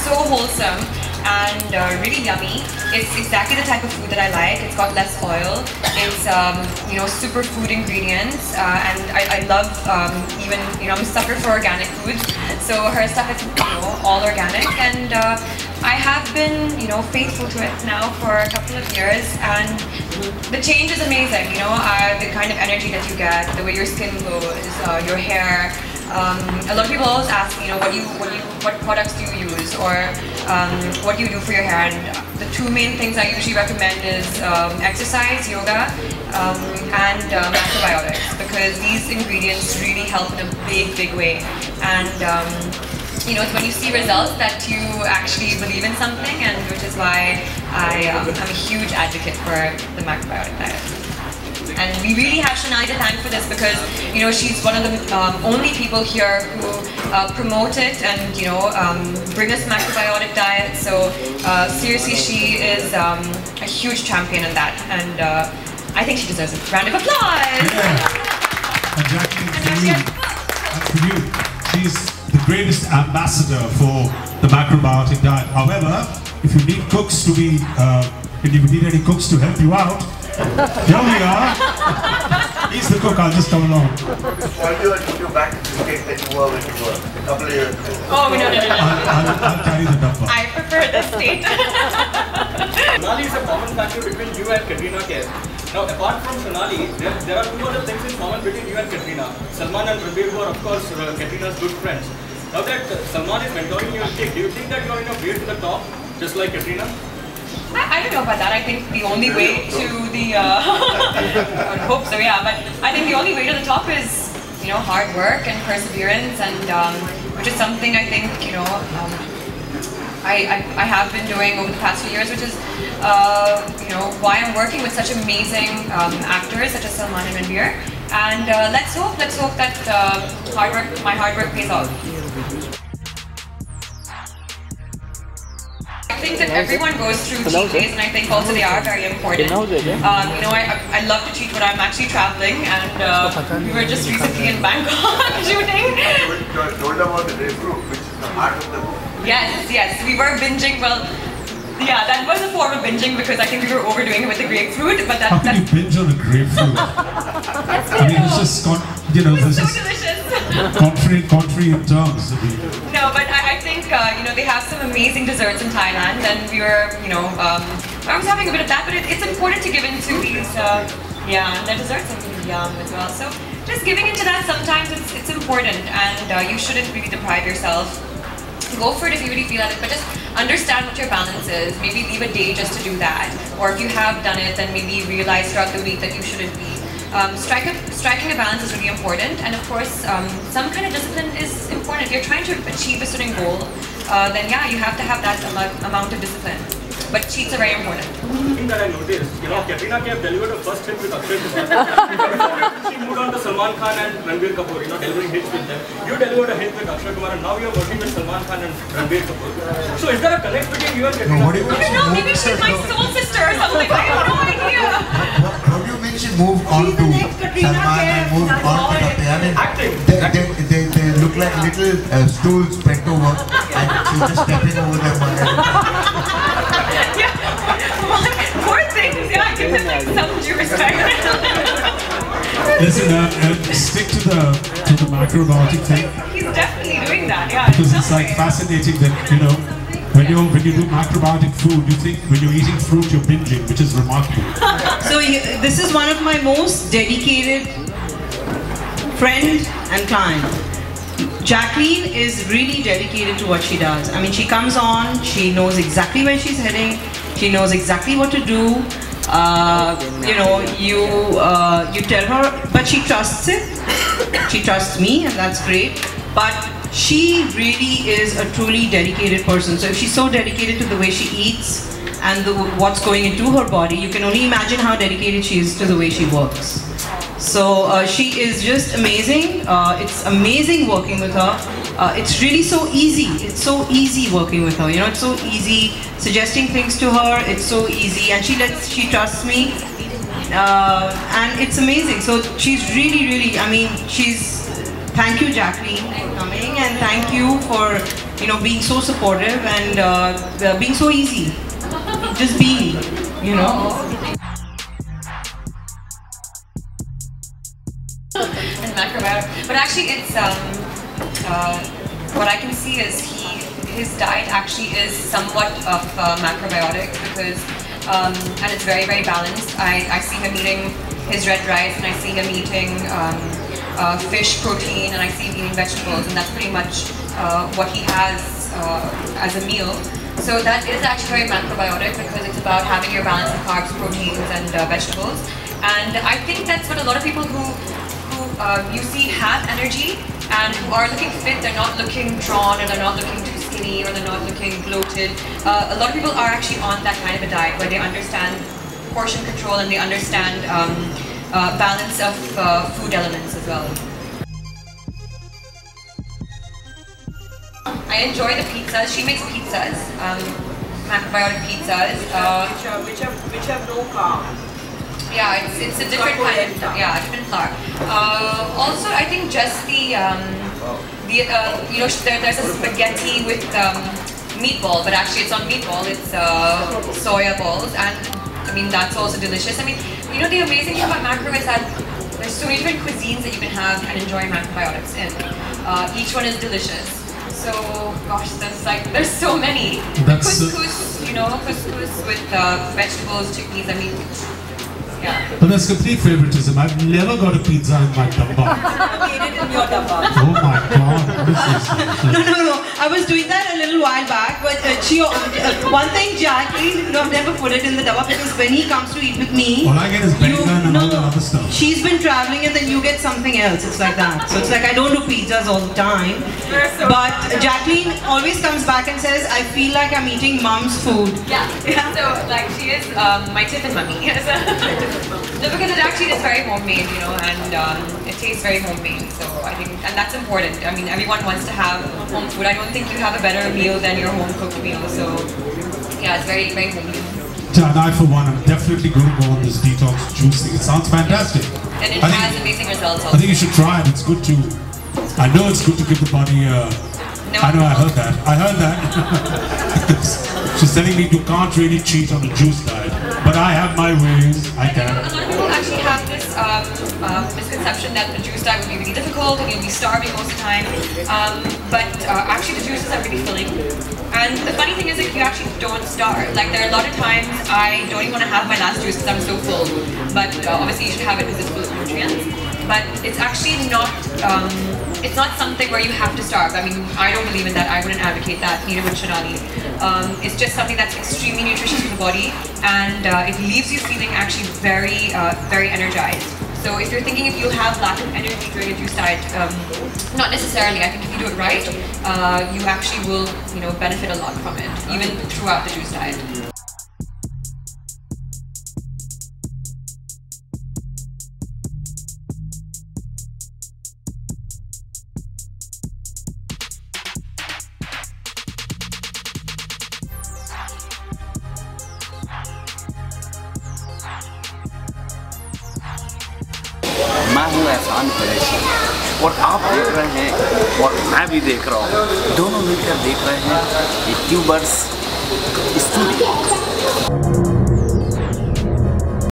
so wholesome and really yummy. It's exactly the type of food that I like. It's got less oil. It's you know, super food ingredients, and I love even, you know, I'm a sucker for organic food. So her stuff is, you know, all organic, and I have been, you know, faithful to it now for a couple of years, and the change is amazing. You know, the kind of energy that you get, the way your skin glows, your hair. A lot of people always ask, you know, what products do you use, or what do you do for your hair? And the two main things I usually recommend is exercise, yoga, and macrobiotics, because these ingredients really help in a big way. And you know, it's when you see results that you actually believe in something, and which is why I'm a huge advocate for the macrobiotic diet. And we really have Shonali to thank for this, because, you know, she's one of the only people here who promote it and, you know, bring us macrobiotic diet. So seriously, she is a huge champion in that, and I think she deserves a round of applause. Yeah. And Jacqueline, for you, she's the greatest ambassador for the macrobiotic diet. However, if you need cooks to be, if you need any cooks to help you out, here we are. He's the cook, I'll just come along. I'll do back to the cake that you were when you were a couple of years ago. Oh, no. I'll carry the number. I prefer this state. Shonali is a common factor between you and Katrina Kaif. Now, apart from Shonali, there are two other things in common between you and Katrina. Salman and Ranbir, who are of course Katrina's good friends. Now that Salman is mentoring you in cake, do you think that you are in a way to the top, just like Katrina? I don't know about that. I think the only way to the, I hope so, yeah, but I think the only way to the top is, you know, hard work and perseverance, and which is something I think, you know, I have been doing over the past few years, which is, you know, why I'm working with such amazing actors such as Salman and Ranbir, and let's hope that my hard work pays off. I think that everyone goes through cheat days, and I think also they are very important. You know, I love to cheat when I'm actually traveling, and we were just recently in Bangkok shooting. You told about the grapefruit, which is the heart of the book. Yes, we were binging. Well, yeah, that was a form of binging, because I think we were overdoing it with the grapefruit. But how can you binge on a grapefruit? I mean, it's just, you know, it's so delicious. Contrary in terms. No, but I think, you know, they have some amazing desserts in Thailand, and we were, you know, I was having a bit of that, but it's important to give into these, yeah, and their desserts are really yum as well. So just giving into that sometimes it's important, and you shouldn't really deprive yourself. Go for it if you really feel at it, but just understand what your balance is. Maybe leave a day just to do that, or if you have done it, then maybe realize throughout the week that you shouldn't be. Striking a balance is really important, and of course, some kind of discipline is important. If you're trying to achieve a certain goal, then yeah, you have to have that amount of discipline. But cheats are very important. One thing that I noticed, you know, Katrina Kaif delivered a first hit with Akshay Kumar. She moved on to Salman Khan and Ranbir Kapoor, you know, delivering hits with them. You delivered a hit with Akshay Kumar, and now you're working with Salman Khan and Ranbir Kapoor. So is there a connect between you and Katrina? I don't know, maybe she's my soul sister or something. I have no idea. How do you mean she moved on to Salman and moved on to Katrina? I mean, they look like little stools bent over, and she's just stepping over them. Yeah, poor things. Yeah, give them like some due respect. Listen, stick to the macrobiotic thing. He's definitely doing that. Yeah. Because it's like fascinating that, you know, when you do macrobiotic food, you think when you're eating fruit you're binging, which is remarkable. So this is one of my most dedicated friend and client. Jacqueline is really dedicated to what she does. I mean, she comes on, she knows exactly where she's heading, she knows exactly what to do. You know, you tell her, but she trusts it. She trusts me, and that's great. But she really is a truly dedicated person. So if she's so dedicated to the way she eats and what's going into her body, you can only imagine how dedicated she is to the way she works. So she is just amazing. It's amazing working with her. It's really so easy. It's so easy working with her. You know, it's so easy suggesting things to her. It's so easy, and she trusts me, and it's amazing. So she's really, I mean, she's thank you, Jacqueline, for coming, and thank you for being so supportive and being so easy. Just being, And macrobiotic, but actually it's what I can see is his diet actually is somewhat of macrobiotic because and it's very, very balanced. I see him eating his red rice and I see him eating fish protein and I see him eating vegetables, and that's pretty much what he has as a meal. So that is actually very macrobiotic because it's about having your balance of carbs, proteins and vegetables. And I think that's what a lot of people who you see have energy and who are looking fit, they're not looking drawn or they're not looking too skinny or they're not looking bloated. A lot of people are actually on that kind of a diet where they understand portion control and they understand balance of food elements as well. I enjoy the pizzas. She makes pizzas, macrobiotic pizzas. Which have no carbs. Yeah, it's a different kind of different flour. Also, I think just there's a spaghetti with meatball, but actually it's not meatball, it's soya balls, and I mean that's also delicious. I mean, the amazing thing about macro is that there's so many different cuisines that you can have and enjoy macrobiotics in. Each one is delicious. So, gosh, there's so many. Couscous, couscous with vegetables, chickpeas. I mean. Yeah. But that's complete favoritism. I've never got a pizza in my dabba. Oh my God. No. I was doing that a little while back, but one thing, Jacqueline, I've never put it in the dabba because when he comes to eat with me, all I get is bacon and all the other stuff. She's been traveling and then you get something else. It's like that. So it's like I don't do pizzas all the time. But Jacqueline always comes back and says, I feel like I'm eating mom's food. Yeah. So like she is my tiffin mummy. No, because it actually is very homemade, and it tastes very homemade. So I think, and that's important. I mean, everyone wants to have home food. I don't think you have a better meal than your home cooked meal. So yeah, it's very, very homemade. And I, for one, I'm definitely going to go on this detox juicing. It sounds fantastic. And it has amazing results also. I think you should try it. It's good to. I know it's good to give the body. I know. I heard that. She's telling me you can't really cheat on the juice diet, but I have my ways. I can. A lot of people actually have this misconception that the juice diet would be really difficult and you'll be starving most of the time. But actually, the juices are really filling. And the funny thing is that you actually don't starve. Like there are a lot of times I don't even want to have my last juice because I'm so full. But obviously, you should have it because it's full of nutrients. But it's actually not. It's not something where you have to starve. I mean, I don't believe in that. I wouldn't advocate that. Neither would Shonali. It's just something that's extremely nutritious for the body, and it leaves you feeling actually very, very energized. So if you're thinking if you'll have lack of energy during a juice diet, not necessarily. I think if you do it right, you actually will, benefit a lot from it, even throughout the juice diet. मैं हूँ एहसान कुरैशी और आप देख रहे हैं और मैं भी देख रहा हूँ, दोनों मिलकर देख रहे हैं यूट्यूबर्स स्टूडियो।